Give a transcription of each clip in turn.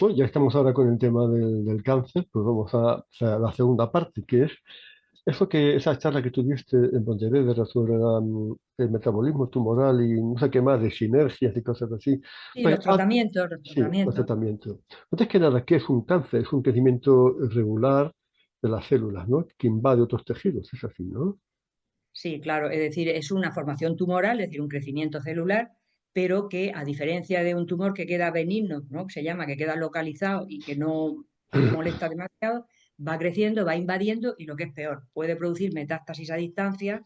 Bueno, ya estamos ahora con el tema del cáncer, pues vamos a la segunda parte, que es esa charla que tuviste en Pontevedra sobre el metabolismo tumoral y no sé qué más, de sinergias y cosas así. Sí, Pues, los tratamientos, los sí, los tratamientos. tratamientos. Antes que nada, ¿qué es un cáncer? Es un crecimiento irregular de las células, ¿no? Que invade otros tejidos, es así, ¿no? Sí, claro, es decir, es una formación tumoral, es decir, un crecimiento celular, pero que a diferencia de un tumor que queda benigno, ¿no? Que se llama, que queda localizado y que no molesta demasiado, va creciendo, va invadiendo y lo que es peor, puede producir metástasis a distancia,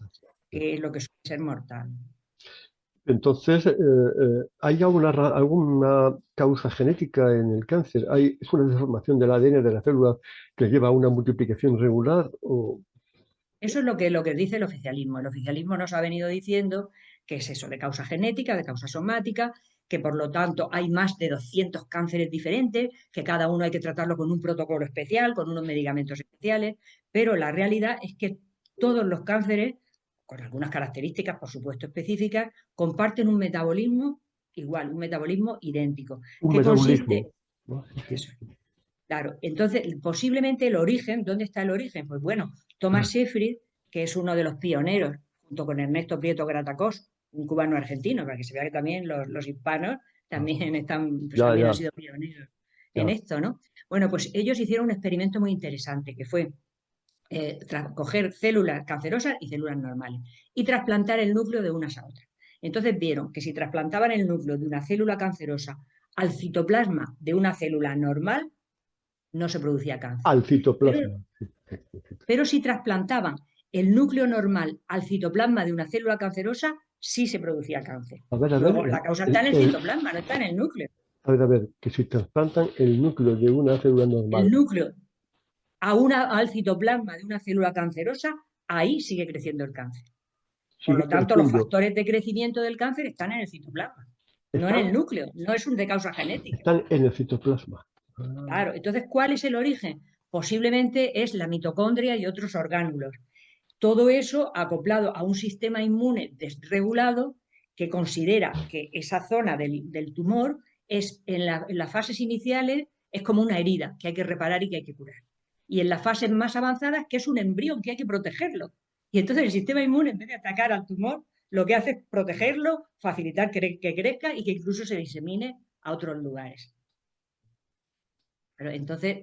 que es lo que suele ser mortal. Entonces, ¿hay alguna causa genética en el cáncer? ¿Es una deformación del ADN de la célula que lleva a una multiplicación regular? Eso es lo que dice el oficialismo. El oficialismo nos ha venido diciendo que es eso, de causa genética, de causa somática, que por lo tanto hay más de 200 cánceres diferentes, que cada uno hay que tratarlo con un protocolo especial, con unos medicamentos especiales, pero la realidad es que todos los cánceres, con algunas características, por supuesto, específicas, comparten un metabolismo igual, un metabolismo idéntico, Un que metabolismo, consiste, ¿no? Sí, sí. eso, claro, entonces posiblemente el origen, ¿dónde está el origen? Pues bueno, Thomas Seyfried, que es uno de los pioneros, junto con Ernesto Prieto Gratacós, un cubano argentino, para que se vea que también los hispanos también están, pues Ya, también han ya, sido pioneros en ya. esto, ¿no? Bueno, pues ellos hicieron un experimento muy interesante, que fue coger células cancerosas y células normales y trasplantar el núcleo de unas a otras. Entonces vieron que si trasplantaban el núcleo de una célula cancerosa al citoplasma de una célula normal, no se producía cáncer. Al Pero, citoplasma. Sí, sí, sí, sí. pero si trasplantaban el núcleo normal al citoplasma de una célula cancerosa, sí se producía cáncer. A ver, Luego, la causa está en el citoplasma, no está en el núcleo. a ver, que si trasplantan el núcleo de una célula normal. El núcleo al citoplasma de una célula cancerosa, ahí sigue creciendo el cáncer. Por Sigue lo tanto, los creciendo. factores de crecimiento del cáncer están en el citoplasma, no en Están, el núcleo, no es un de causa genética. están en el citoplasma. Ah, Claro, entonces, ¿cuál es el origen? Posiblemente es la mitocondria y otros orgánulos. Todo eso acoplado a un sistema inmune desregulado que considera que esa zona del tumor es en las fases iniciales es como una herida que hay que reparar y que hay que curar. Y en las fases más avanzadas que es un embrión que hay que protegerlo. Y entonces el sistema inmune, en vez de atacar al tumor, lo que hace es protegerlo, facilitar que crezca y que incluso se disemine a otros lugares. Pero entonces,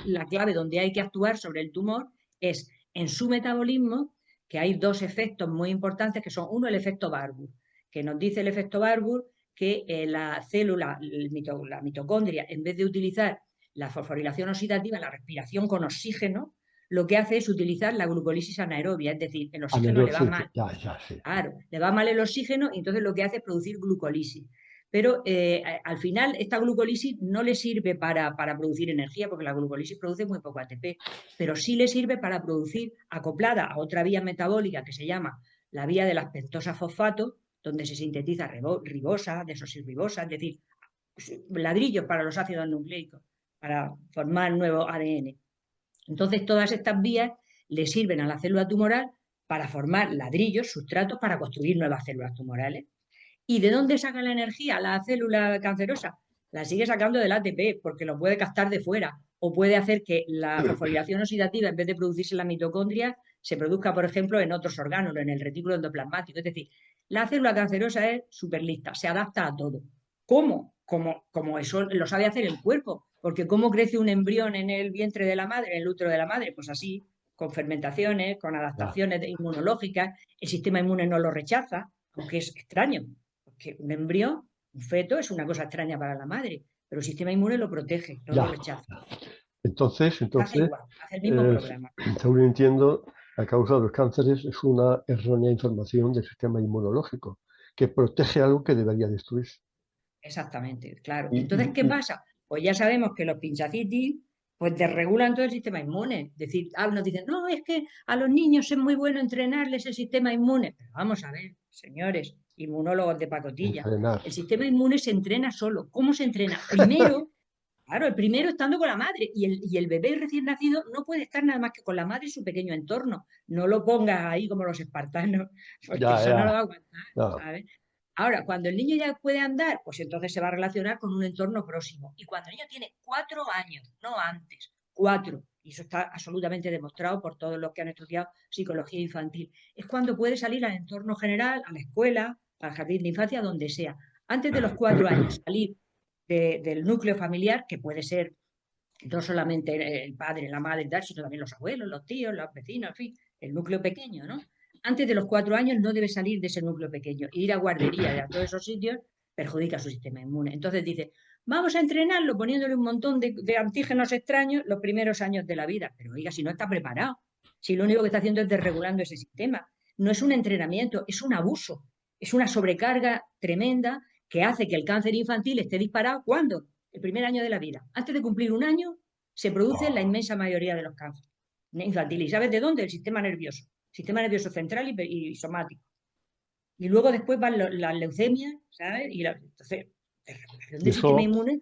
la clave donde hay que actuar sobre el tumor es en su metabolismo, que hay dos efectos muy importantes, que son uno, el efecto Barbour, que nos dice el efecto Barbour que la célula, la mitocondria, en vez de utilizar la fosforilación oxidativa, la respiración con oxígeno, lo que hace es utilizar la glucólisis anaerobia, es decir, el oxígeno le va sí, sí, mal. ya, ya, sí. Claro, le va mal el oxígeno y entonces lo que hace es producir glucólisis. Pero al final esta glucólisis no le sirve para producir energía, porque la glucólisis produce muy poco ATP, pero sí le sirve para producir, acoplada a otra vía metabólica que se llama la vía de las pentosas fosfato, donde se sintetiza ribosa, desoxirribosa, es decir, ladrillos para los ácidos nucleicos, para formar nuevo ADN. Entonces, todas estas vías le sirven a la célula tumoral para formar ladrillos, sustratos, para construir nuevas células tumorales. ¿Y de dónde saca la energía la célula cancerosa? La sigue sacando del ATP porque lo puede captar de fuera o puede hacer que la fosforilación oxidativa, en vez de producirse en la mitocondria, se produzca, por ejemplo, en otros órganos, en el retículo endoplasmático. Es decir, la célula cancerosa es súper lista, se adapta a todo. ¿Cómo? Como eso lo sabe hacer el cuerpo. Porque ¿cómo crece un embrión en el vientre de la madre, en el útero de la madre? Pues así, con fermentaciones, con Ya. adaptaciones inmunológicas, el sistema inmune no lo rechaza, aunque es extraño, porque un embrión, un feto, es una cosa extraña para la madre, pero el sistema inmune lo protege, no lo Ya. rechaza. Hace Entonces, igual, hace el mismo eh, programa. según entiendo, la causa de los cánceres es una errónea información del sistema inmunológico, que protege algo que debería destruirse. Exactamente, claro. Y, Entonces, ¿qué pasa? Pues ya sabemos que los pinchacitis pues desregulan todo el sistema inmune. Es decir, nos dicen, no, es que a los niños es muy bueno entrenarles el sistema inmune. Pero vamos a ver, señores, inmunólogos de pacotilla, entrenar. el sistema inmune se entrena solo. ¿Cómo se entrena? Primero, claro, el primero estando con la madre y el bebé recién nacido no puede estar nada más que con la madre y su pequeño entorno. No lo pongas ahí como los espartanos, porque Ya, eso no lo ya. va a aguantar, Ya. ¿sabes? Ahora, cuando el niño ya puede andar, pues entonces se va a relacionar con un entorno próximo. Y cuando el niño tiene 4 años, no antes, 4, y eso está absolutamente demostrado por todos los que han estudiado psicología infantil, es cuando puede salir al entorno general, a la escuela, al jardín de infancia, donde sea. Antes de los 4 años, salir del núcleo familiar, que puede ser no solamente el padre, la madre, tal, sino también los abuelos, los tíos, los vecinos, en fin, el núcleo pequeño, ¿no? Antes de los 4 años no debe salir de ese núcleo pequeño. Ir a guardería y a todos esos sitios perjudica su sistema inmune. Entonces dice, vamos a entrenarlo poniéndole un montón de antígenos extraños los primeros años de la vida. Pero oiga, si no está preparado, si lo único que está haciendo es desregulando ese sistema. No es un entrenamiento, es un abuso, es una sobrecarga tremenda que hace que el cáncer infantil esté disparado. ¿Cuándo? El primer año de la vida. Antes de cumplir un año, se produce la Oh, inmensa mayoría de los cánceres infantiles. ¿Y sabes de dónde? El sistema nervioso central y somático. Y luego después van las leucemias, ¿sabes? Entonces, la regulación y del sistema eso, inmune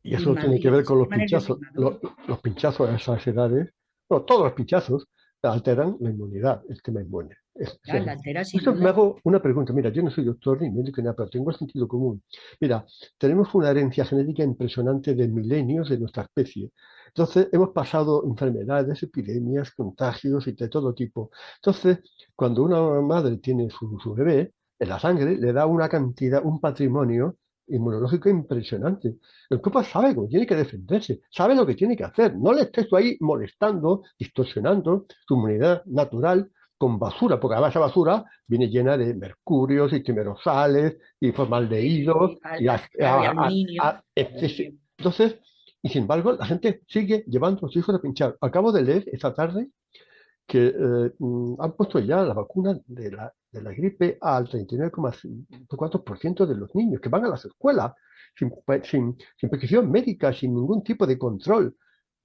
y eso tiene y que el ver con los sistema nervioso pinchazos. inmaduro. Los pinchazos a esas edades, no, todos los pinchazos alteran la inmunidad, el sistema inmune. Ya, la altera sin Esto me duda. hago una pregunta. Mira, yo no soy doctor ni médico ni nada, pero tengo el sentido común. Mira, tenemos una herencia genética impresionante de milenios de nuestra especie. Entonces, hemos pasado enfermedades, epidemias, contagios y de todo tipo. Entonces, cuando una madre tiene su bebé, en la sangre le da una cantidad, un patrimonio inmunológico impresionante. El cuerpo sabe cómo tiene que defenderse, sabe lo que tiene que hacer. No le estés tú ahí molestando, distorsionando su inmunidad natural con basura, porque además esa basura viene llena de mercurios y timerosales y formaldehídos Claro, y aluminio. entonces, y sin embargo, la gente sigue llevando a sus hijos a pinchar. Acabo de leer esta tarde que han puesto ya la vacuna de la gripe al 39,4% de los niños que van a las escuelas sin prescripción médica, sin ningún tipo de control.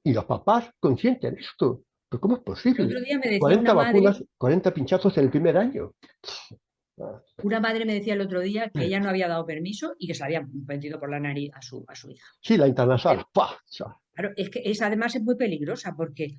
Y los papás consienten esto. ¿Pero cómo es El otro posible? día me decía 40 vacunas, 40 pinchazos en el primer año. Ah, una madre me decía el otro día que ella no había dado permiso y que se la había metido por la nariz a su hija. sí, la internasal. ¡Pah! Claro, es que esa además es muy peligrosa porque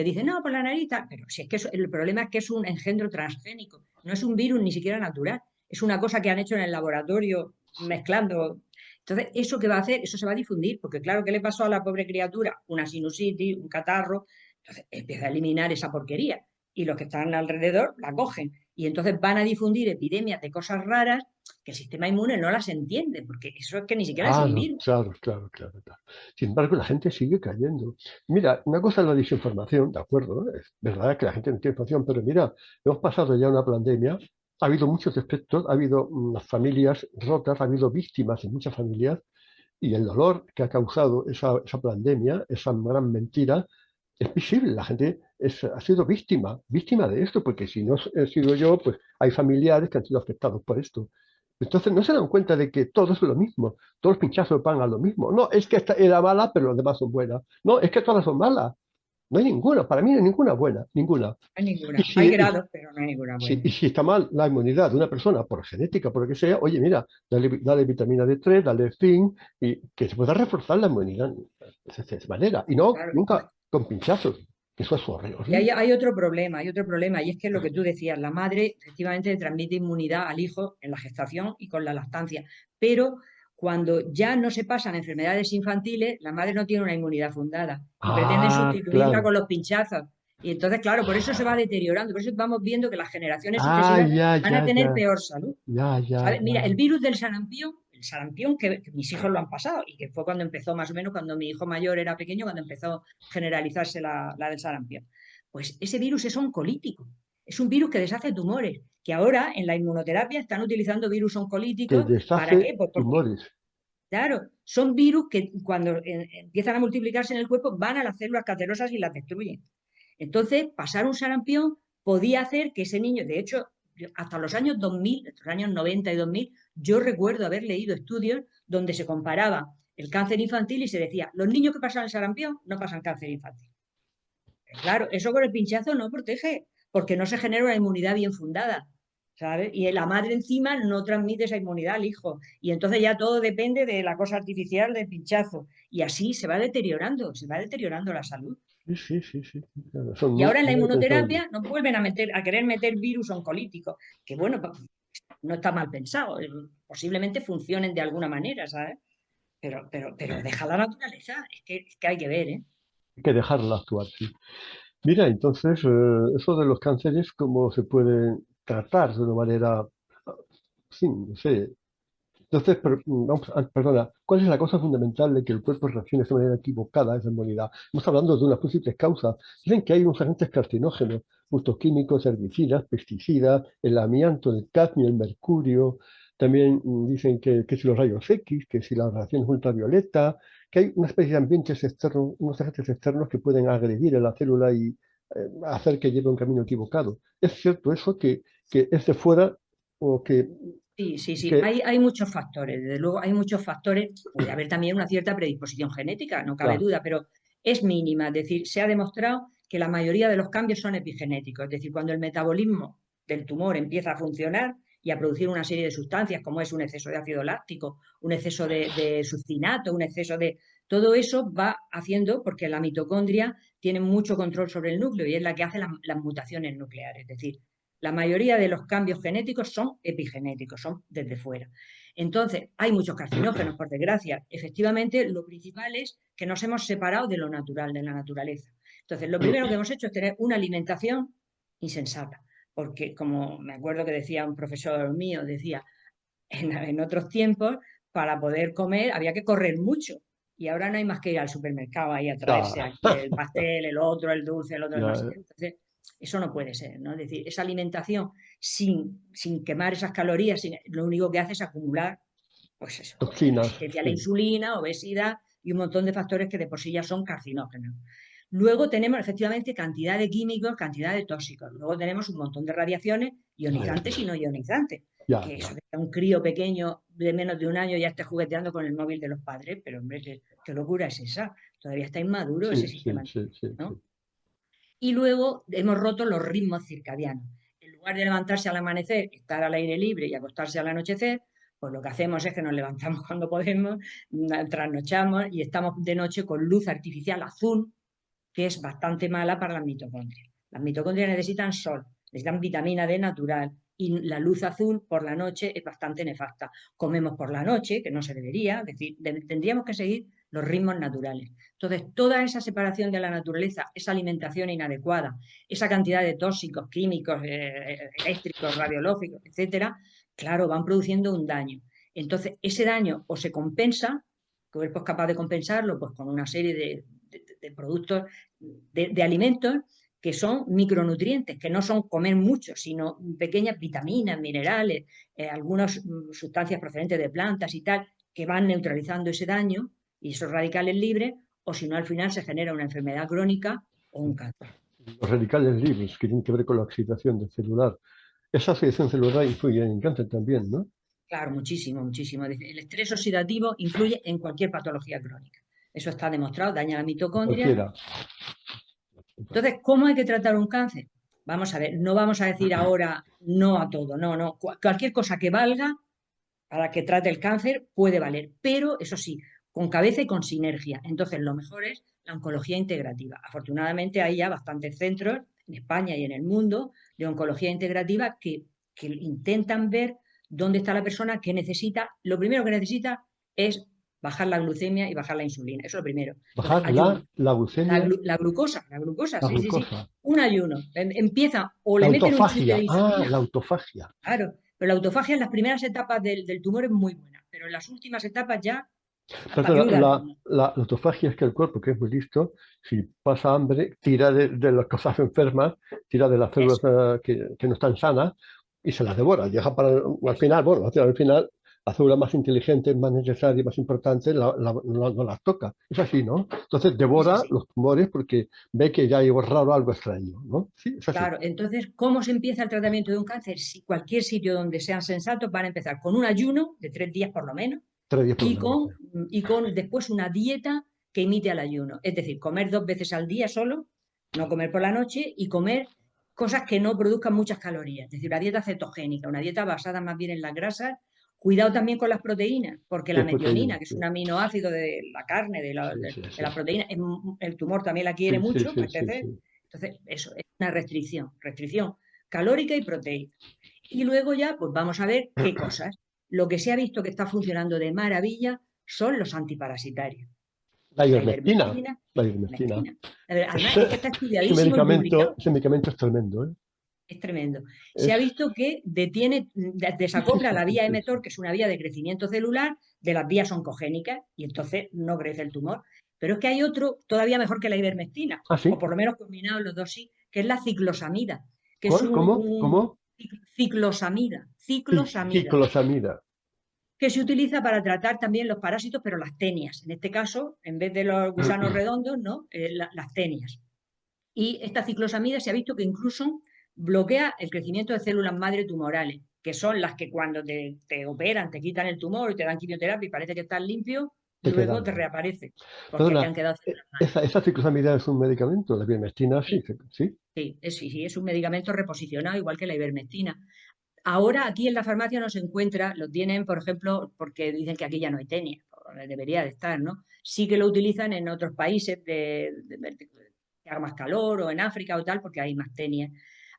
dice, no, por la nariz, tal", pero si es que el problema es que es un engendro transgénico, no es un virus ni siquiera natural, es una cosa que han hecho en el laboratorio mezclando. Entonces, ¿eso qué va a hacer? Eso se va a difundir, porque claro, ¿qué le pasó a la pobre criatura? Una sinusitis, un catarro, entonces empieza a eliminar esa porquería y los que están alrededor la cogen y entonces van a difundir epidemias de cosas raras que el sistema inmune no las entiende, porque eso es que ni siquiera es un Claro, virus. claro, claro, claro, claro. Sin embargo, la gente sigue cayendo. Mira, una cosa es la desinformación, ¿de acuerdo? Es verdad que la gente no tiene información, pero mira, hemos pasado ya una pandemia, ha habido muchos efectos, ha habido familias rotas, ha habido víctimas en muchas familias, y el dolor que ha causado esa pandemia, esa gran mentira, es visible. La gente ha sido víctima de esto, porque si no he sido yo, pues hay familiares que han sido afectados por esto. Entonces no se dan cuenta de que todo es lo mismo, todos los pinchazos van a lo mismo. No, es que esta era mala, pero las demás son buenas. No, es que todas son malas. No hay ninguna, para mí no hay ninguna buena, ninguna. No hay Y ninguna. si, Hay y, grados, pero no hay ninguna si, buena. y si está mal la inmunidad de una persona por genética, por lo que sea, oye, mira, dale vitamina D3, dale zinc, y que se pueda reforzar la inmunidad de esa manera. Y no, Claro. nunca con pinchazos. Eso es Y horrible. hay otro problema, y es que lo que tú decías, la madre efectivamente transmite inmunidad al hijo en la gestación y con la lactancia, pero cuando ya no se pasan enfermedades infantiles, la madre no tiene una inmunidad fundada y pretenden Ah, sustituirla claro. con los pinchazos. Y entonces, claro, por eso se va deteriorando, por eso vamos viendo que las generaciones Ah, sucesivas ya, van a ya, tener ya. peor salud. Ya, ya, ¿Sabes? Mira, ya. el virus del sarampión, el sarampión que mis hijos lo han pasado y que fue cuando empezó más o menos, cuando mi hijo mayor era pequeño, cuando empezó a generalizarse la del sarampión. Pues ese virus es oncolítico, es un virus que deshace tumores, que ahora en la inmunoterapia están utilizando virus Que oncolíticos. ¿Para deshace qué? Pues porque, tumores. claro, son virus que cuando empiezan a multiplicarse en el cuerpo van a las células cancerosas y las destruyen. Entonces, pasar un sarampión podía hacer que ese niño, de hecho, hasta los años 2000, los años 90 y 2000, yo recuerdo haber leído estudios donde se comparaba el cáncer infantil y se decía, los niños que pasan el sarampión no pasan cáncer infantil. Claro, eso con el pinchazo no protege, porque no se genera una inmunidad bien fundada, ¿sabes? Y la madre encima no transmite esa inmunidad al hijo. Y entonces ya todo depende de la cosa artificial del pinchazo. Y así se va deteriorando la salud. Sí, sí, sí, sí. Claro, son Y ahora en la muy responsables. inmunoterapia nos vuelven a querer meter virus oncolíticos, que bueno, no está mal pensado, posiblemente funcionen de alguna manera, ¿sabes? Pero deja la naturaleza, es que hay que ver, ¿eh? Hay que dejarla actuar, sí. Mira, entonces, eso de los cánceres, ¿cómo se puede tratar de una manera, sí, no sé? Entonces, vamos, perdona, ¿cuál es la causa fundamental de que el cuerpo reaccione de manera equivocada a esa inmunidad? Estamos hablando de unas múltiples causas. Dicen que hay unos agentes carcinógenos, muchos químicos, herbicidas, pesticidas, el amianto, el cadmio, el mercurio. También dicen que si los rayos X, que si las radiaciones ultravioleta, que hay una especie de ambientes externos, unos agentes externos que pueden agredir a la célula y hacer que lleve un camino equivocado. ¿Es cierto eso que es de fuera o Sí, sí, sí, que hay muchos factores, desde luego hay muchos factores, puede haber también una cierta predisposición genética, no cabe claro, duda, pero es mínima, es decir, se ha demostrado que la mayoría de los cambios son epigenéticos, es decir, cuando el metabolismo del tumor empieza a funcionar y a producir una serie de sustancias, como es un exceso de ácido láctico, un exceso de succinato, un exceso de... Todo eso va haciendo, porque la mitocondria tiene mucho control sobre el núcleo y es la que hace las mutaciones nucleares, es decir, la mayoría de los cambios genéticos son epigenéticos, son desde fuera. Entonces, hay muchos carcinógenos, por desgracia. Efectivamente, lo principal es que nos hemos separado de lo natural, de la naturaleza. Entonces, lo primero que hemos hecho es tener una alimentación insensata, porque como me acuerdo que decía un profesor mío, decía, en otros tiempos, para poder comer había que correr mucho. Y ahora no hay más que ir al supermercado ahí a traerse ya, aquí el pastel, el otro, el dulce, el otro, el no sé ya, qué. Entonces, eso no puede ser, ¿no? Es decir, esa alimentación sin quemar esas calorías, lo único que hace es acumular, pues eso, toxinas, resistencia a la sí. insulina, obesidad y un montón de factores que de por sí ya son carcinógenos. Luego tenemos efectivamente cantidad de químicos, cantidad de tóxicos. Luego tenemos un montón de radiaciones ionizantes y no ionizantes. Ya, Que eso ya. que un crío pequeño de menos de un año ya esté jugueteando con el móvil de los padres, pero hombre, qué locura es esa. Todavía está inmaduro ese Sí, sistema, sí, sí, sí, ¿no? sí. Y luego hemos roto los ritmos circadianos. En lugar de levantarse al amanecer, estar al aire libre y acostarse al anochecer, pues lo que hacemos es que nos levantamos cuando podemos, trasnochamos y estamos de noche con luz artificial azul, que es bastante mala para las mitocondrias. Las mitocondrias necesitan sol, necesitan vitamina D natural y la luz azul por la noche es bastante nefasta. Comemos por la noche, que no se debería, es decir, tendríamos que seguir los ritmos naturales. Entonces, toda esa separación de la naturaleza, esa alimentación inadecuada, esa cantidad de tóxicos, químicos, eléctricos, radiológicos, etcétera, claro, van produciendo un daño. Entonces, ese daño o se compensa, el cuerpo es capaz de compensarlo pues, con una serie de productos, de alimentos que son micronutrientes, que no son comer mucho, sino pequeñas vitaminas, minerales, algunas sustancias procedentes de plantas y tal, que van neutralizando ese daño y esos radicales libres, o si no, al final se genera una enfermedad crónica o un cáncer. Los radicales libres que tienen que ver con la oxidación del celular. Esa oxidación celular influye en el cáncer también, ¿no? Claro, muchísimo, muchísimo. El estrés oxidativo influye en cualquier patología crónica. Eso está demostrado, daña la mitocondria. Cualquiera. Entonces, ¿cómo hay que tratar un cáncer? Vamos a ver, no vamos a decir ahora no a todo, no, no. Cualquier cosa que valga para que trate el cáncer puede valer, pero eso sí, con cabeza y con sinergia. Entonces, lo mejor es la oncología integrativa. Afortunadamente, hay ya bastantes centros en España y en el mundo de oncología integrativa que intentan ver dónde está la persona que necesita. Lo primero que necesita es bajar la glucemia y bajar la insulina. Eso es lo primero. Entonces, Bajar ayuno. la glucemia, La glucosa, la sí, sí, sí. glucosa. Un ayuno. Empieza o La le meten un chute autofagia. de Ah, insulina. la autofagia. Claro, pero la autofagia en las primeras etapas del tumor es muy buena, pero en las últimas etapas ya Perdona, ayuda menos. la autofagia es que el cuerpo, que es muy listo, si pasa hambre, tira de las cosas enfermas, tira de las células Eso, que no están sanas y se las devora. Deja para al eso. final, bueno, al final, las células más inteligentes, más necesarias, más importantes, no las toca. Es así, ¿no? Entonces Es devora así. los tumores porque ve que ya hay algo raro, algo extraño, ¿no? Sí, es así. Claro, entonces, ¿cómo se empieza el tratamiento de un cáncer? Si cualquier sitio donde sean sensatos van a empezar con un ayuno de 3 días por lo menos 3 días por lo y menos. con después una dieta que imite al ayuno. Es decir, comer 2 veces al día solo, no comer por la noche y comer cosas que no produzcan muchas calorías. Es decir, una dieta cetogénica, una dieta basada más bien en las grasas. Cuidado también con las proteínas, porque Sí, la es proteína, metionina, que es sí. un aminoácido de la carne, Sí, sí, de sí. la proteína, el tumor también la quiere Sí, sí, mucho sí, para sí, crecer. sí. Entonces, eso es una restricción calórica y proteica. Y luego ya, pues vamos a ver qué cosas. Lo que se ha visto que está funcionando de maravilla son los antiparasitarios. La La ivermectina. ivermectina, La ivermectina. mezquina. Además, es que está Ese estudiadísimo y medicamento, publicado. ese medicamento es tremendo, ¿eh? Es tremendo. Se Es, ha visto que detiene, sí, sí, desacopla sí, la sí, vía sí, mTOR, sí. que es una vía de crecimiento celular, de las vías oncogénicas, y entonces no crece el tumor. Pero es que hay otro todavía mejor que la ivermectina, Ah, o sí. por lo menos combinados los dos sí, que es la ciclosamida, que es ¿Cuál? ¿Cómo? ¿Cómo? ciclosamida, ciclosamida, Ciclosamida. que se utiliza para tratar también los parásitos, pero las tenias. En este caso, en vez de los gusanos redondos, ¿no? Las tenias. Y esta ciclosamida se ha visto que incluso bloquea el crecimiento de células madre tumorales, que son las que cuando te operan, te quitan el tumor y te dan quimioterapia y parece que estás limpio, Te luego quedan. te reaparece, porque te Perdona, han quedado células madre. esa ciclosamida es un medicamento, la ivermectina, sí, Sí, sí. sí, es un medicamento reposicionado, igual que la ivermectina. Ahora aquí en la farmacia no se encuentra, lo tienen, por ejemplo, porque dicen que aquí ya no hay tenia, debería de estar, ¿no? Sí que lo utilizan en otros países que haga más calor o en África o tal, porque hay más tenia.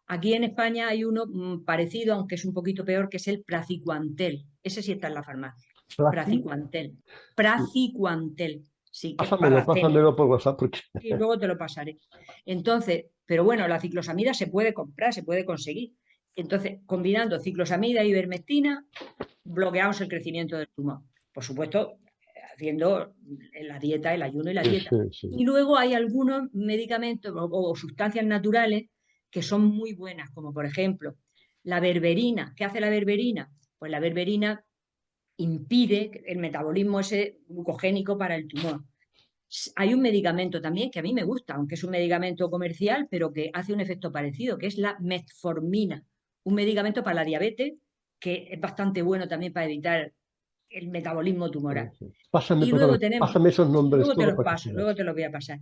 Aquí en España hay uno parecido, aunque es un poquito peor, que es el Praziquantel. Ese sí está en la farmacia. Placi, Praziquantel. sí. Praziquantel. Sí, que es para Pásamelo, las tenias. pásamelo por WhatsApp porque Y luego te lo pasaré. Entonces, pero bueno, la ciclosamida se puede comprar, se puede conseguir. Entonces, combinando ciclosamida y ivermectina, bloqueamos el crecimiento del tumor. Por supuesto, haciendo la dieta, el ayuno y la sí, dieta. sí, sí. Y luego hay algunos medicamentos o sustancias naturales que son muy buenas, como por ejemplo la berberina. ¿Qué hace la berberina? Pues la berberina impide el metabolismo ese glucogénico para el tumor. Hay un medicamento también que a mí me gusta, aunque es un medicamento comercial, pero que hace un efecto parecido, que es la metformina, un medicamento para la diabetes que es bastante bueno también para evitar el metabolismo tumoral. Pásame, Y por luego favor, tenemos, pásame esos nombres luego te todos los para que paso, sigas. luego te los voy a pasar.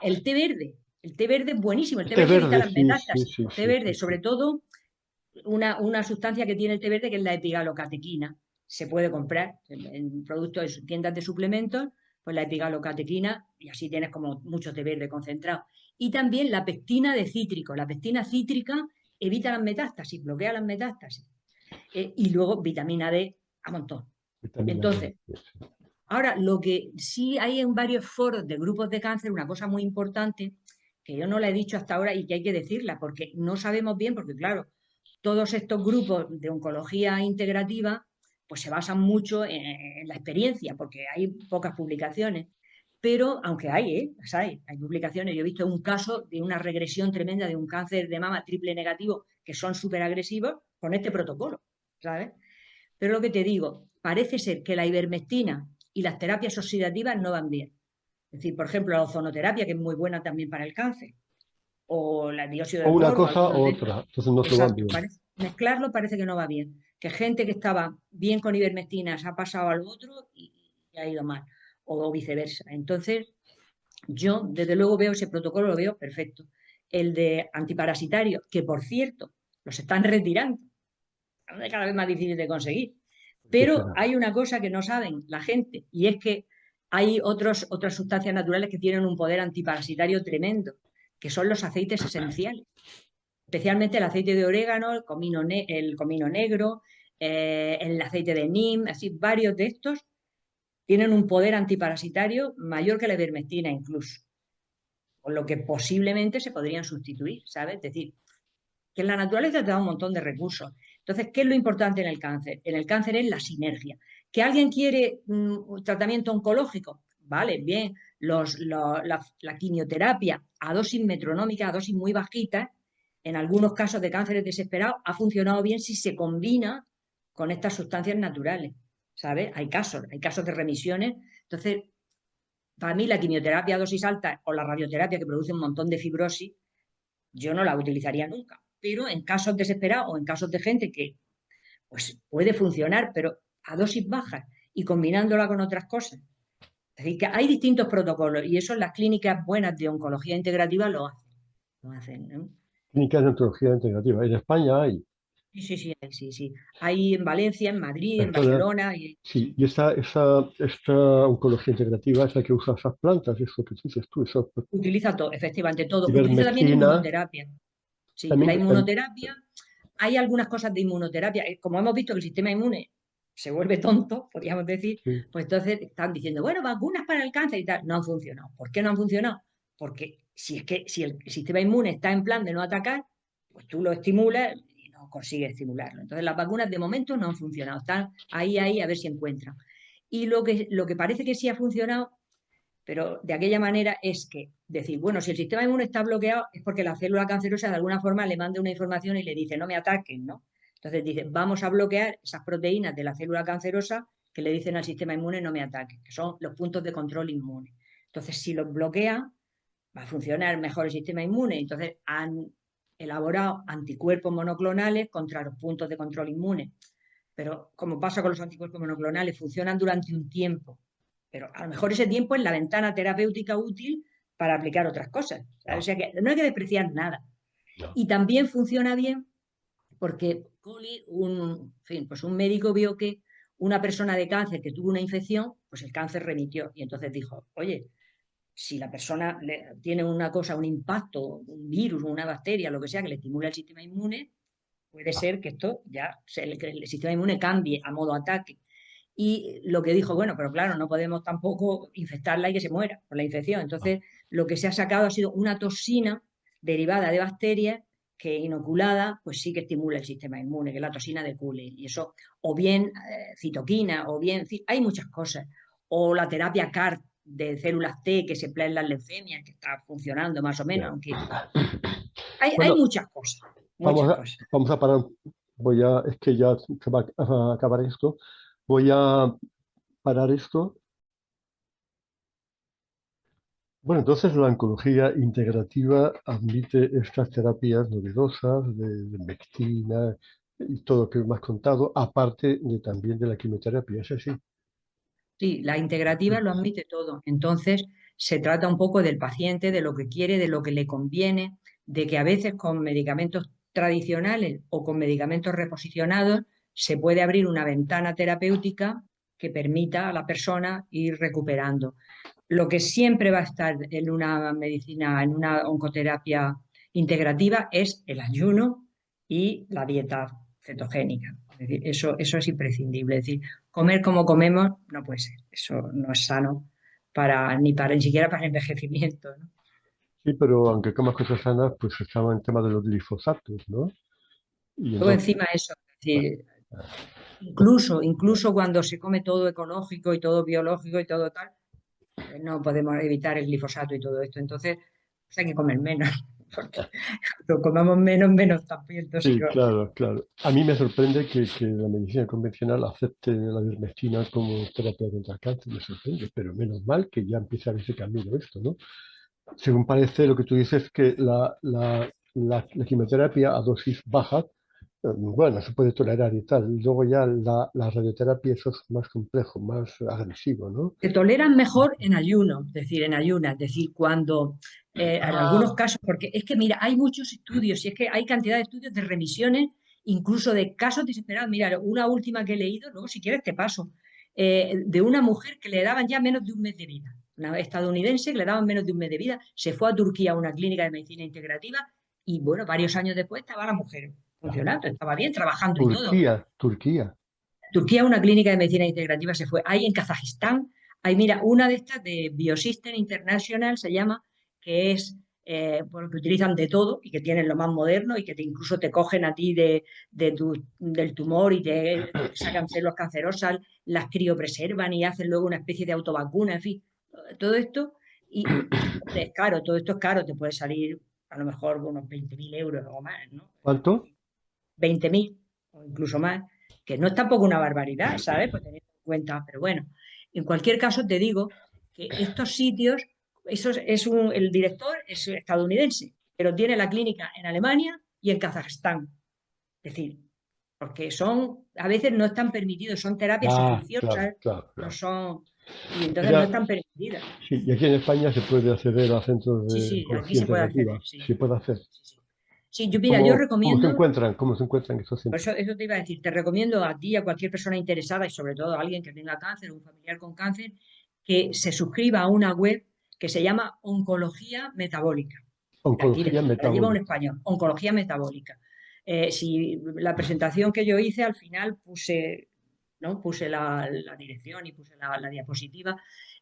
El té verde es buenísimo, el té Té verde evita verde, las sí, sí, metástasis. sí, Té sí, verde, sí, sí. sobre todo, una sustancia que tiene el té verde que es la epigalocatequina. Se puede comprar en productos, en tiendas de suplementos, pues la epigalocatequina, y así tienes como mucho té verde concentrado. Y también la pectina de cítrico. La pectina cítrica evita las metástasis, bloquea las metástasis. Y luego vitamina D a montón. Vitamina D. Entonces, Sí, sí. ahora lo que sí hay en varios foros de grupos de cáncer, una cosa muy importante, que yo no la he dicho hasta ahora y que hay que decirla, porque no sabemos bien, porque claro, todos estos grupos de oncología integrativa pues se basan mucho en la experiencia, porque hay pocas publicaciones. Pero, aunque hay, las hay publicaciones. Yo he visto un caso de una regresión tremenda de un cáncer de mama triple negativo que son súper agresivos con este protocolo, ¿sabes? Pero lo que te digo, parece ser que la ivermectina y las terapias oxidativas no van bien. Es decir, por ejemplo, la ozonoterapia, que es muy buena también para el cáncer, o el dióxido O de una cloro, cosa algunos o de otra, estos. entonces no se van Exacto. bien. Mezclarlo parece que no va bien. Que gente que estaba bien con ivermectina se ha pasado al otro y ha ido mal. O viceversa. Entonces, yo desde luego veo ese protocolo, lo veo perfecto. El de antiparasitario, que por cierto, los están retirando, es cada vez más difícil de conseguir. ¿Por qué Pero será? hay una cosa que no saben la gente, y es que hay otras sustancias naturales que tienen un poder antiparasitario tremendo, que son los aceites esenciales, especialmente el aceite de orégano, el comino negro, el aceite de neem, así varios de estos tienen un poder antiparasitario mayor que la ivermectina incluso, con lo que posiblemente se podrían sustituir, ¿sabes? Es decir, que en la naturaleza te da un montón de recursos. Entonces, ¿qué es lo importante en el cáncer? En el cáncer es la sinergia. ¿Que alguien quiere un tratamiento oncológico? Vale, bien. La quimioterapia a dosis metronómicas, a dosis muy bajitas, en algunos casos de cánceres desesperados, ha funcionado bien si se combina con estas sustancias naturales. ¿Sabes? Hay casos de remisiones. Entonces, para mí la quimioterapia a dosis alta o la radioterapia que produce un montón de fibrosis yo no la utilizaría nunca. Pero en casos desesperados o en casos de gente que pues, puede funcionar, pero a dosis bajas y combinándola con otras cosas. Es decir, que hay distintos protocolos y eso en las clínicas buenas de oncología integrativa lo hacen. Lo hacen, ¿no? Clínicas de oncología integrativa. En España hay. Sí. Hay en Valencia, en Madrid, en Perdona, Barcelona. Y, sí, sí. y esta oncología integrativa es la que usa esas plantas, eso que dices tú, eso, Utiliza todo, efectivamente todo. Utiliza también ivermectina, inmunoterapia. Sí, la también, inmunoterapia hay algunas cosas de inmunoterapia. Como hemos visto que el sistema inmune se vuelve tonto, podríamos decir, Sí. pues entonces están diciendo, bueno, vacunas para el cáncer y tal. No han funcionado. ¿Por qué no han funcionado? Porque si el sistema inmune está en plan de no atacar, pues tú lo estimulas y no consigues estimularlo. Entonces las vacunas de momento no han funcionado. Están ahí, a ver si encuentran. Y lo que parece que sí ha funcionado, pero de aquella manera, es que decir, bueno, si el sistema inmune está bloqueado es porque la célula cancerosa de alguna forma le manda una información y le dice, no me ataquen, ¿no? Entonces dice, vamos a bloquear esas proteínas de la célula cancerosa que le dicen al sistema inmune no me ataquen, que son los puntos de control inmune. Entonces, si los bloquea, va a funcionar mejor el sistema inmune. Entonces, han elaborado anticuerpos monoclonales contra los puntos de control inmune. Pero como pasa con los anticuerpos monoclonales, funcionan durante un tiempo, pero a lo mejor ese tiempo es la ventana terapéutica útil para aplicar otras cosas. ¿Sabes? O No, sea que no hay que despreciar nada. no. Y también funciona bien porque Coley, en fin, pues un médico vio que una persona de cáncer que tuvo una infección, pues el cáncer remitió. Y entonces dijo, oye, si la persona tiene una cosa, un impacto, un virus, una bacteria, lo que sea, que le estimula el sistema inmune, puede ser que esto ya, que el sistema inmune cambie a modo ataque. Y lo que dijo, bueno, pero claro, no podemos tampoco infectarla y que se muera por la infección. No. Entonces, lo que se ha sacado ha sido una toxina derivada de bacterias que inoculada, pues sí que estimula el sistema inmune, que es la toxina de Cooley. Y eso, o bien citoquina, o bien, hay muchas cosas. O la terapia CAR de células T que se emplea en las leucemias, que está funcionando más o menos, Ya. aunque hay Bueno, muchas cosas, vamos muchas a, cosas. vamos a parar. Es que ya se va a acabar esto. Voy a parar esto. Bueno, entonces la oncología integrativa admite estas terapias novedosas de mectina y todo lo que me has contado, aparte de también de la quimioterapia, ¿es así? Sí, la integrativa lo admite todo. Entonces, se trata un poco del paciente, de lo que quiere, de lo que le conviene, de que a veces con medicamentos tradicionales o con medicamentos reposicionados se puede abrir una ventana terapéutica que permita a la persona ir recuperando. Lo que siempre va a estar en una medicina, en una oncoterapia integrativa es el ayuno y la dieta cetogénica. Es decir, eso es imprescindible. Es decir, comer como comemos no puede ser. Eso no es sano ni siquiera para el envejecimiento, ¿no? Sí, pero aunque comas cosas sanas, pues estaba el tema de los glifosatos, ¿no? Y Todo entonces, encima eso. Es bueno, decir, incluso cuando se come todo ecológico y todo biológico y todo tal, pues no podemos evitar el glifosato y todo esto. Entonces, pues hay que comer menos, porque lo comamos menos, menos también. Entonces, sí, claro, claro. A mí me sorprende que la medicina convencional acepte la ivermectina como terapia contra el cáncer, me sorprende, pero menos mal que ya empieza a ese camino esto, ¿no? Según parece, lo que tú dices es que la quimioterapia a dosis baja, bueno, se puede tolerar y tal. Y luego ya la radioterapia, eso es más complejo, más agresivo, ¿no? se toleran mejor en ayuno, es decir, en ayunas, es decir, cuando en algunos Ah, casos, porque es que mira, hay muchos estudios, y es que hay cantidad de estudios de remisiones, incluso de casos desesperados. Mira, una última que he leído, luego si quieres te paso, de una mujer que le daban ya menos de un mes de vida, una estadounidense que le daban menos de un mes de vida, se fue a Turquía a una clínica de medicina integrativa y bueno, varios años después estaba la mujer funcionando, estaba bien, trabajando y todo. Turquía, Turquía. Turquía, una clínica de medicina integrativa se fue. Hay en Kazajistán, hay, mira, una de estas de Biosystem International se llama, que es, bueno, que utilizan de todo y que tienen lo más moderno y que incluso te cogen a ti del tumor y te sacan células cancerosas, las criopreservan y hacen luego una especie de autovacuna, en fin, todo esto. Y hombre, es caro, todo esto es caro, te puede salir a lo mejor unos 20.000 euros o más, ¿no? ¿Cuánto? 20.000 o incluso más, que no es tampoco una barbaridad, ¿sabes? Pues teniendo en cuenta, pero bueno, en cualquier caso te digo que estos sitios, el director es estadounidense, pero tiene la clínica en Alemania y en Kazajstán. Es decir, porque a veces no están permitidos, son terapias Ah, claro, oficiosas, claro, no claro. son, y entonces no Ya, están permitidas. sí, y aquí en España se puede acceder a centros Sí, de sí, aquí oncología se puede acceder, integrativa. sí. Sí puede hacer. Sí, sí. Sí, mira, yo ¿Cómo se recomiendo. encuentran? ¿Cómo se encuentran estos Por centros? eso te iba a decir, te recomiendo a ti y a cualquier persona interesada y sobre todo a alguien que tenga cáncer o un familiar con cáncer que se suscriba a una web que se llama Oncología Metabólica. De aquí de Oncología España, la lleva un metabólica. español, Oncología Metabólica. Si la presentación que yo hice, al final puse, ¿no? Puse la dirección y puse la diapositiva.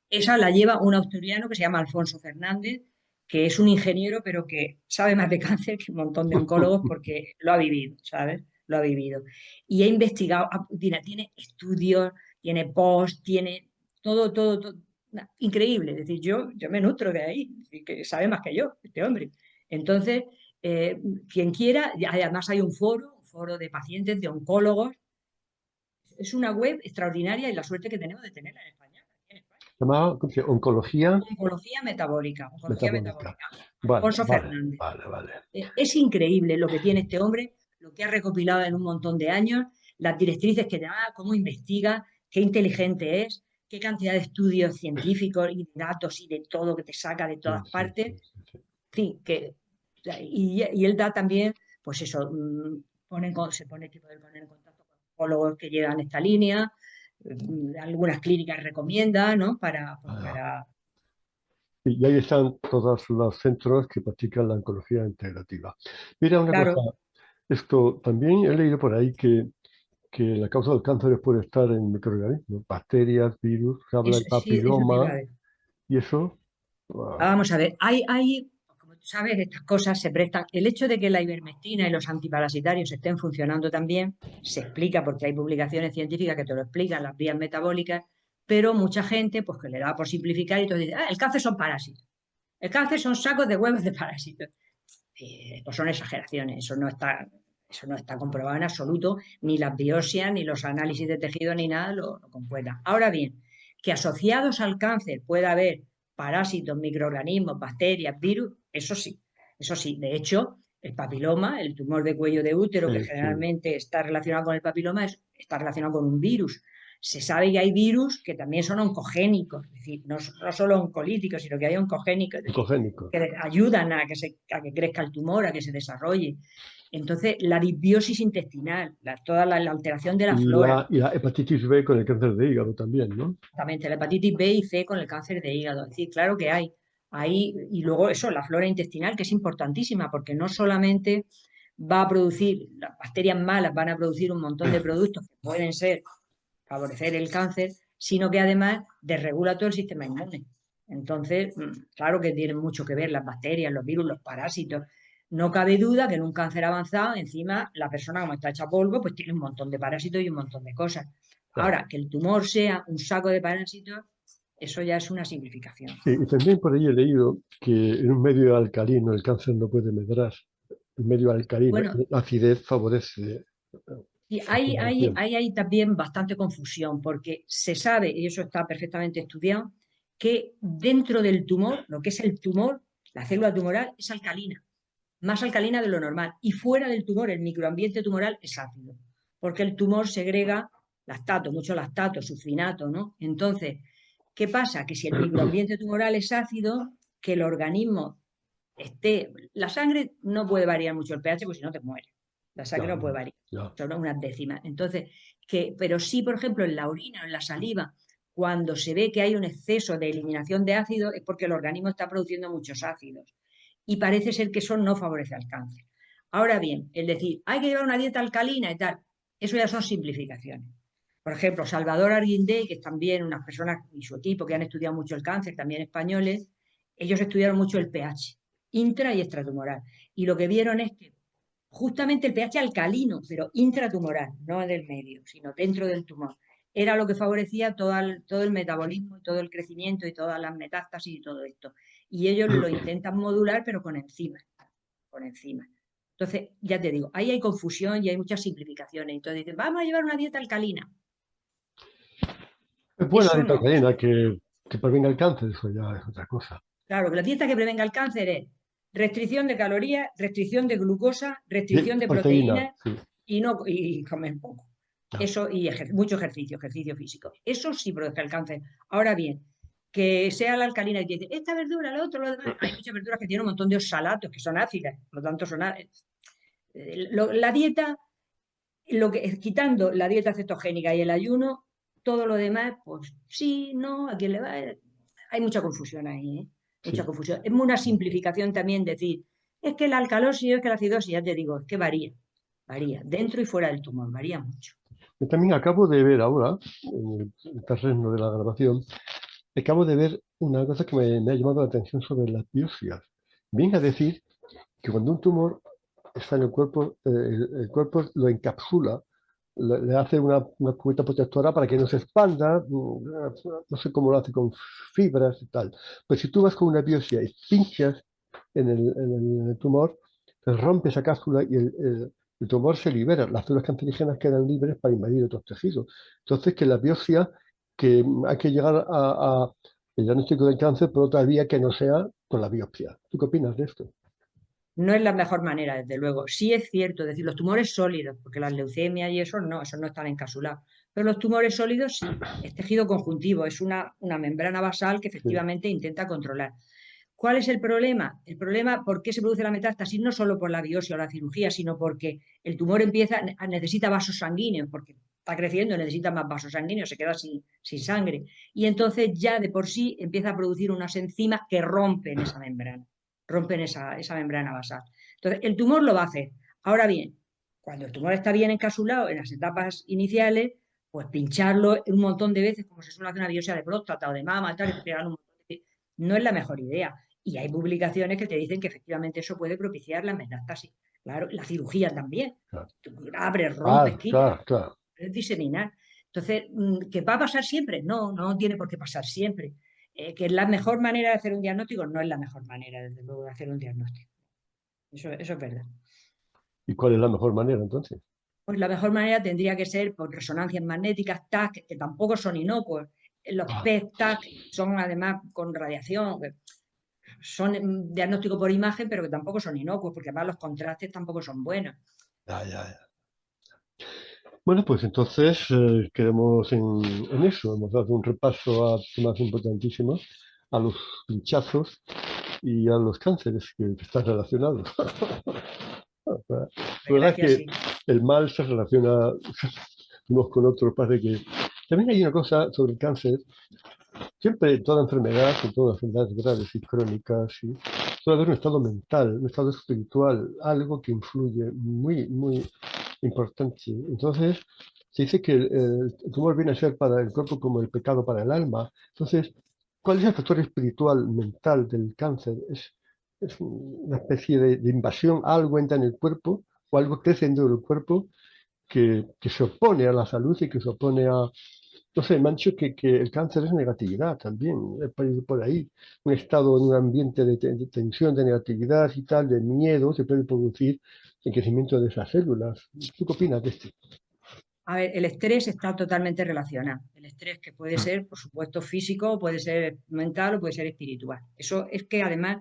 Esa la lleva un asturiano que se llama Alfonso Fernández, que es un ingeniero, pero que sabe más de cáncer que un montón de oncólogos porque lo ha vivido, ¿sabes? Lo ha vivido. Y ha investigado, tiene estudios, tiene post, tiene todo, increíble. Es decir, yo me nutro de ahí, y que sabe más que yo, este hombre. Entonces, quien quiera, además hay un foro de pacientes, de oncólogos. Es una web extraordinaria y la suerte que tenemos de tenerla en España. Aquí en España. Se llama, ¿cómo se llama? Oncología Oncología metabólica, oncología metabólica. metabólica. Vale, Alfonso vale, Fernández. vale, vale. Es increíble lo que tiene este hombre, lo que ha recopilado en un montón de años, las directrices que da, cómo investiga, qué inteligente es, qué cantidad de estudios científicos y de datos y de todo que te saca de Sí, todas sí, partes. sí, sí, sí. Sí, y él da también, pues eso, se pone tipo de poner en contacto con psicólogos que llevan esta línea, algunas clínicas recomienda, ¿no? Pues Ah, para, y ahí están todos los centros que practican la oncología integrativa. Mira una cosa, claro, esto también he leído por ahí que la causa del cáncer puede estar en microorganismos, bacterias, virus, se habla de sí, eso te iba papiloma a decir. y eso. Vamos a ver, como tú sabes, estas cosas se prestan. El hecho de que la ivermectina y los antiparasitarios estén funcionando también se explica porque hay publicaciones científicas que te lo explican, las vías metabólicas, pero mucha gente, pues que le da por simplificar y entonces dice, el cáncer son parásitos. El cáncer son sacos de huevos de parásitos. Pues son exageraciones, eso no está comprobado en absoluto, ni las biopsias, ni los análisis de tejido, ni nada lo comprueban. Ahora bien, que asociados al cáncer pueda haber parásitos, microorganismos, bacterias, virus, eso sí, eso sí. De hecho, el papiloma, el tumor de cuello de útero, que Sí. generalmente está relacionado con el papiloma, está relacionado con un virus. Se sabe que hay virus que también son oncogénicos, es decir, no solo oncolíticos, sino que hay oncogénicos, es decir, Ecogénicos. que ayudan a que crezca el tumor, a que se desarrolle. Entonces, la disbiosis intestinal, toda la alteración de la flora, Y la hepatitis B con el cáncer de hígado también, ¿no? exactamente, la hepatitis B y C con el cáncer de hígado. Es decir, claro que hay. Y luego eso, la flora intestinal, que es importantísima, porque no solamente va a producir, las bacterias malas van a producir un montón de productos que pueden ser favorecer el cáncer, sino que además desregula todo el sistema inmune. Entonces, claro que tienen mucho que ver las bacterias, los virus, los parásitos. No cabe duda que en un cáncer avanzado, encima, la persona como está hecha polvo, pues tiene un montón de parásitos y un montón de cosas. Claro. Ahora, que el tumor sea un saco de parásitos, eso ya es una simplificación. Sí, y también por ahí he leído que en un medio alcalino el cáncer no puede medrar. El medio alcalino, Bueno, la acidez favorece y la floración. hay también bastante confusión, porque se sabe, y eso está perfectamente estudiado, que dentro del tumor, lo que es el tumor, la célula tumoral es alcalina, más alcalina de lo normal, y fuera del tumor, el microambiente tumoral es ácido, porque el tumor segrega lactato, mucho lactato, sulfinato, ¿no? Entonces, ¿qué pasa? Que si el microambiente tumoral es ácido, que el organismo la sangre no puede variar mucho el pH, porque si no te mueres. La Ya, sangre no puede variar, ya. son unas décimas. Entonces, pero sí, por ejemplo, en la orina o en la saliva, cuando se ve que hay un exceso de eliminación de ácidos, es porque el organismo está produciendo muchos ácidos. Y parece ser que eso no favorece al cáncer. Ahora bien, el decir, hay que llevar una dieta alcalina y tal, eso ya son simplificaciones. Por ejemplo, Salvador Arguindé, que es también unas personas y su equipo que han estudiado mucho el cáncer, también españoles, ellos estudiaron mucho el pH, intra y extratumoral. Y lo que vieron es que justamente el pH alcalino, pero intratumoral, no del medio, sino dentro del tumor, era lo que favorecía todo el metabolismo y todo el crecimiento y todas las metástasis y todo esto. Y ellos lo intentan modular, pero con enzimas, por encima. Entonces, ya te digo, ahí hay confusión y hay muchas simplificaciones. Entonces dicen, vamos a llevar una dieta alcalina. Es buena Eso dieta no. alcalina que prevenga el cáncer, eso ya es otra cosa. Claro, que la dieta que prevenga el cáncer es restricción de calorías, restricción de glucosa, Bien, restricción de proteína, proteínas sí. y comer poco. Ya. Eso y mucho ejercicio físico. Eso sí protege el cáncer. Ahora bien, que sea la alcalina y que dice, esta verdura, lo otro, lo demás. Hay muchas verduras que tienen un montón de oxalatos que son ácidas, por lo tanto la dieta, quitando la dieta cetogénica y el ayuno, todo lo demás, pues sí, no, a quién le va. Hay mucha confusión ahí, ¿eh? Mucha Sí. confusión. Es una simplificación también decir, es que la alcalosis, es que la acidosis, ya te digo, es que varía. varía, dentro y fuera del tumor, varía mucho. Yo también acabo de ver ahora, en el terreno de la grabación, acabo de ver una cosa que me ha llamado la atención sobre las biopsias. Viene a decir que cuando un tumor está en el cuerpo, el cuerpo lo encapsula, le hace una cubierta protectora para que no se expanda, no sé cómo lo hace con fibras y tal. Pues si tú vas con una biopsia y pinchas en el tumor, pues rompe esa cápsula y el tumor se libera, las células cancerígenas quedan libres para invadir otros tejidos. Entonces, que la biopsia, que hay que llegar a el diagnóstico del cáncer por otra vía que no sea con la biopsia. ¿Tú qué opinas de esto? No es la mejor manera, desde luego. Sí es cierto, es decir, los tumores sólidos, porque las leucemias y eso no están encapsulados. Pero los tumores sólidos sí, es tejido conjuntivo, es una membrana basal que Sí, efectivamente intenta controlar. ¿Cuál es el problema? El problema, ¿por qué se produce la metástasis? No solo por la biopsia o la cirugía, sino porque el tumor necesita vasos sanguíneos, porque está creciendo, necesita más vasos sanguíneos, se queda sin sangre. Y entonces ya de por sí empieza a producir unas enzimas que rompen esa membrana basal. Entonces, el tumor lo va a hacer. Ahora bien, cuando el tumor está bien encapsulado en las etapas iniciales, pues pincharlo un montón de veces, como se suele hacer una biopsia de próstata o de mama, tal, que te pegan un montón de... No es la mejor idea. Y hay publicaciones que te dicen que efectivamente eso puede propiciar la metástasis. Claro, la cirugía también. claro. Tú abres, rompes, Claro, quitas, claro, claro. puedes diseminar. Entonces, ¿qué va a pasar siempre? No, no tiene por qué pasar siempre. ¿Que es la mejor manera de hacer un diagnóstico? No es la mejor manera, desde luego, de hacer un diagnóstico. Eso es verdad. ¿Y cuál es la mejor manera entonces? Pues la mejor manera tendría que ser por resonancias magnéticas, TAC, que tampoco son inocuos. Los Ah, PET, TAC son además con radiación, son diagnóstico por imagen, pero que tampoco son inocuos, porque además los contrastes tampoco son buenos. ya, ya, ya. Bueno, pues entonces quedemos en eso. Hemos dado un repaso a temas importantísimos, a los pinchazos y a los cánceres que están relacionados. La Por verdad es desgracia, que sí. el mal se relaciona unos con otros. Parece que también hay una cosa sobre el cáncer. Siempre toda enfermedad, sobre todo enfermedades graves y crónicas, y suele haber un estado mental, un estado espiritual, algo que influye muy, muy importante. Entonces, se dice que el tumor viene a ser para el cuerpo como el pecado para el alma. Entonces, ¿cuál es el factor espiritual, mental del cáncer? Es una especie de invasión, algo entra en el cuerpo o algo crece dentro del cuerpo que se opone a la salud y que se opone a... No sé, me han dicho que el cáncer es negatividad también, por ahí. Un estado en un ambiente de tensión, de negatividad y tal, de miedo, se puede producir el crecimiento de esas células. ¿Tú qué opinas de esto? A ver, el estrés está totalmente relacionado. El estrés que puede ser, por supuesto, físico, puede ser mental o puede ser espiritual. Eso es que además,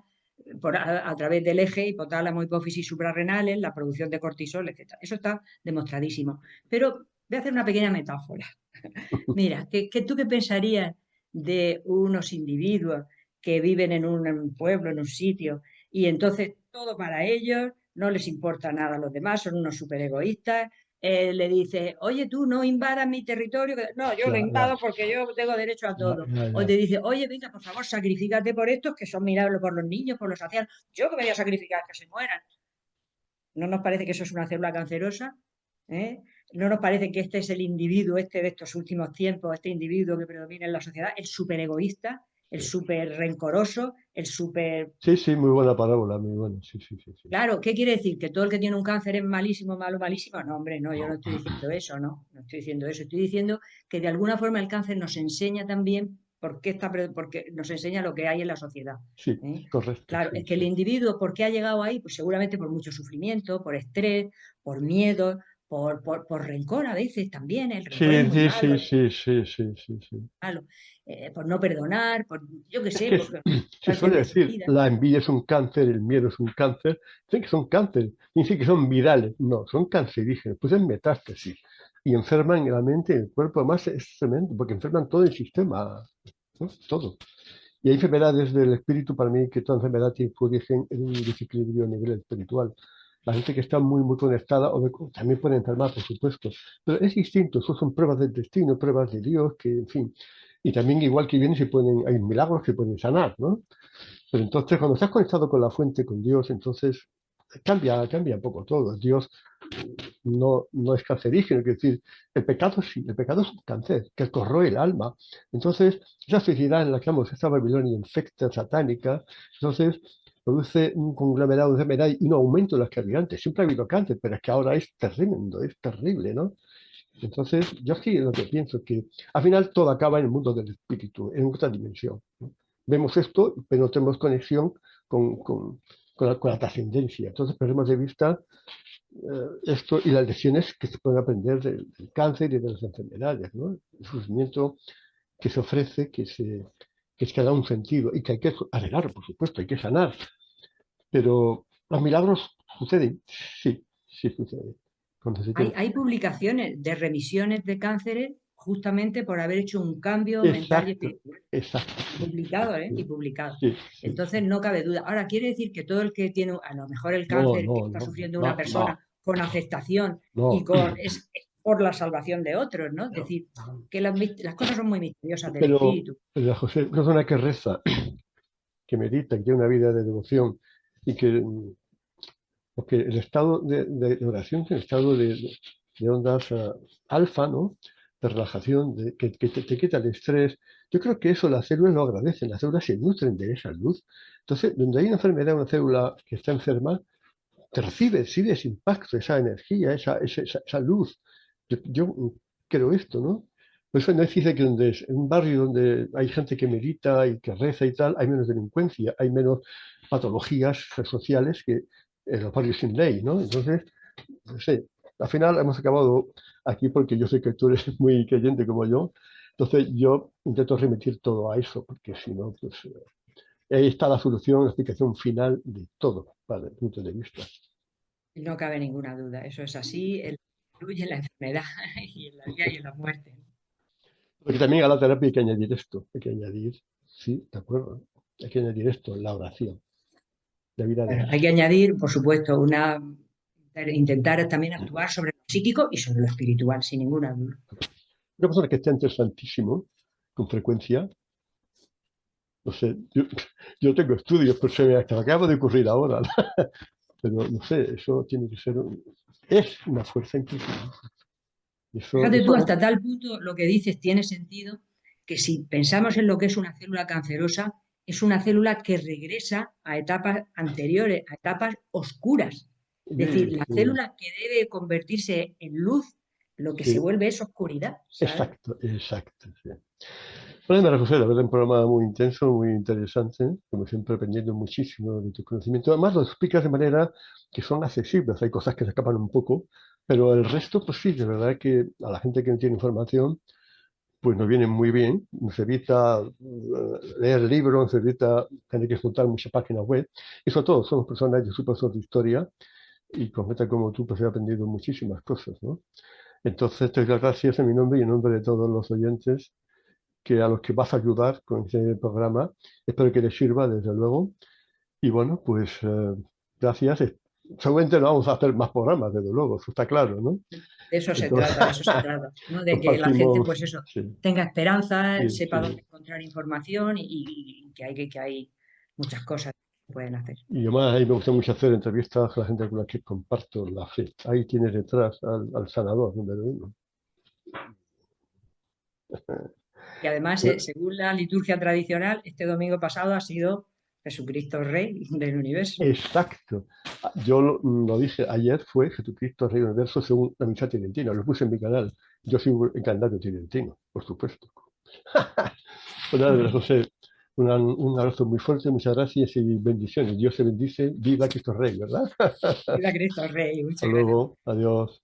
a través del eje hipotálamo, hipófisis suprarrenales, la producción de cortisol, etcétera. Eso está demostradísimo. Pero voy a hacer una pequeña metáfora. Mira, ¿tú qué pensarías de unos individuos que viven en un pueblo, en un sitio, y entonces todo para ellos, no les importa nada a los demás, son unos superegoístas? Le dice, oye, tú no invadas mi territorio. No, yo lo Ya, ya, invado porque yo tengo derecho a ya, todo. ya, O ya. te dice, oye, venga, por favor, sacrifícate por estos que son mirables por los niños, por los ancianos. Yo que me voy a sacrificar que se mueran. ¿No nos parece que eso es una célula cancerosa? ¿Eh? ¿No nos parece que este es el individuo, este de estos últimos tiempos, este individuo que predomina en la sociedad, el súper egoísta, el Sí, súper rencoroso, el súper... sí, sí, muy buena parábola, muy buena. Sí, sí, sí, sí. Claro, ¿qué quiere decir? ¿Que todo el que tiene un cáncer es malísimo, malo, malísimo? No, hombre, no, yo no No. estoy diciendo eso, no, no estoy diciendo eso. Estoy diciendo que de alguna forma el cáncer nos enseña también porque nos enseña lo que hay en la sociedad. Sí, ¿Eh? correcto, Claro, sí, es que el sí. individuo, ¿por qué ha llegado ahí? Pues seguramente por mucho sufrimiento, por estrés, por miedo, por rencor a veces también. El rencor es Sí, muy sí, malo, sí, sí, sí, sí, sí, sí. malo. Por no perdonar, yo qué Es sé, que por se quitarse suele de su decir, vida. la envidia es un cáncer, el miedo es un cáncer. Dicen que son cáncer, dicen que son virales. No, son cancerígenos, pues es metástasis. Y enferman la mente, el cuerpo, además es tremendo, porque enferman todo el sistema, ¿no? Todo. Y hay enfermedades del espíritu, para mí, que toda enfermedad tiene su origen en un desequilibrio a nivel espiritual. La gente que está muy, muy conectada también puede enfermar, por supuesto, pero es distinto, eso son pruebas del destino, pruebas de Dios, que, en fin, y también igual que vienen, hay milagros que pueden sanar, ¿no? Pero entonces, cuando estás conectado con la fuente, con Dios, entonces cambia un poco todo. Dios no es cancerígeno, es decir, el pecado sí, el pecado es un cáncer que corroe el alma. Entonces, esa sociedad en la que vamos, esta Babilonia infecta, satánica, entonces produce un conglomerado de enfermedad y un aumento de las cargantes. Siempre ha habido cáncer, pero es que ahora es tremendo, es terrible, ¿no? Entonces, yo sí lo que pienso que al final todo acaba en el mundo del espíritu, en otra dimensión, ¿no? Vemos esto, pero no tenemos conexión con, con, con la trascendencia. Entonces, perdemos de vista esto y las lecciones que se pueden aprender del cáncer y de las enfermedades, ¿no? El sufrimiento que se ofrece, que es que da un sentido y que hay que arreglar, por supuesto, hay que sanar. Pero los milagros suceden, sí, sí suceden. Cuando se tiene... Hay publicaciones de remisiones de cánceres justamente por haber hecho un cambio mental y Exacto, espiritual. exacto. Y publicado, ¿eh? Y publicado. Sí, sí, Entonces sí. no cabe duda. Ahora, quiere decir que todo el que tiene, a lo mejor el No, cáncer que no, está no, sufriendo una no, persona no, con aceptación y no. con es por la salvación de otros, ¿no? Es decir, que las cosas son muy misteriosas del espíritu. Pero José, una persona que reza, que medita, que tiene una vida de devoción y que porque el estado de oración es un estado de ondas alfa, ¿no? De relajación, que te quita el estrés. Yo creo que eso las células lo agradecen, las células se nutren de esa luz. Entonces, donde hay una enfermedad, una célula que está enferma, te recibe ese impacto, esa energía, esa luz. Yo creo esto, ¿no? Por eso no dice que donde es en un barrio donde hay gente que medita y que reza y tal, hay menos delincuencia, hay menos patologías sociales que en los barrios sin ley, ¿no? Entonces, no sé, al final hemos acabado aquí porque yo sé que tú eres muy creyente como yo, entonces yo intento remitir todo a eso, porque si no, pues ahí está la solución, la explicación final de todo, para el punto de vista. No cabe ninguna duda. Eso es así. El fluye en la enfermedad y en la vida y en la muerte. Porque también a la terapia hay que añadir esto, hay que añadir, sí, de acuerdo, hay que añadir esto, la oración, la vida de Bueno, hay que oración. añadir, por supuesto, intentar también actuar sobre lo psíquico y sobre lo espiritual, sin ninguna duda. Una persona que está interesantísimo, con frecuencia, no sé, yo tengo estudios, pero se me acaba de ocurrir ahora, pero no sé, eso tiene que ser, es una fuerza impresionante. Fíjate tú, Eso es, hasta tal punto lo que dices tiene sentido que si pensamos en lo que es una célula cancerosa, es una célula que regresa a etapas anteriores, a etapas oscuras. Es decir, sí, la sí, célula que debe convertirse en luz, lo que se sí, vuelve es oscuridad, ¿sabes? exacto, exacto. Sí. Bueno, María José, la verdad, un programa muy intenso, muy interesante, como siempre aprendiendo muchísimo de tu conocimiento. Además, lo explicas de manera que son accesibles, hay cosas que se escapan un poco, pero el resto, pues sí, de verdad que a la gente que no tiene información, pues nos viene muy bien, nos evita leer libros, nos evita tener que juntar muchas páginas web, y sobre todo somos personas, yo soy profesor de historia, y con gente como tú, pues he aprendido muchísimas cosas, ¿no? Entonces, te doy las gracias en mi nombre y en nombre de todos los oyentes que a los que vas a ayudar con este programa. Espero que les sirva, desde luego. Y bueno, pues gracias. Seguramente no vamos a hacer más programas, desde luego, eso está claro, ¿no? De eso se Entonces, trata, de eso se trata, ¿no? De que la gente, compartimos, pues eso, sí, tenga esperanza, sí, sepa dónde sí. encontrar información y que hay muchas cosas que pueden hacer. Y además, ahí me gusta mucho hacer entrevistas a la gente con la que comparto la fe. Ahí tienes detrás al sanador número uno. Y además, según la liturgia tradicional, este domingo pasado ha sido Jesucristo Rey del universo. Exacto. Yo lo dije ayer, fue Jesucristo Rey del Universo según la misa tridentina. Lo puse en mi canal. Yo soy un encarnado tridentino, por supuesto. Pues nada, José, un abrazo muy fuerte, muchas gracias y bendiciones. Dios te bendice. Viva Cristo Rey, ¿verdad? Viva Cristo Rey, Hasta muchas gracias. luego. Adiós.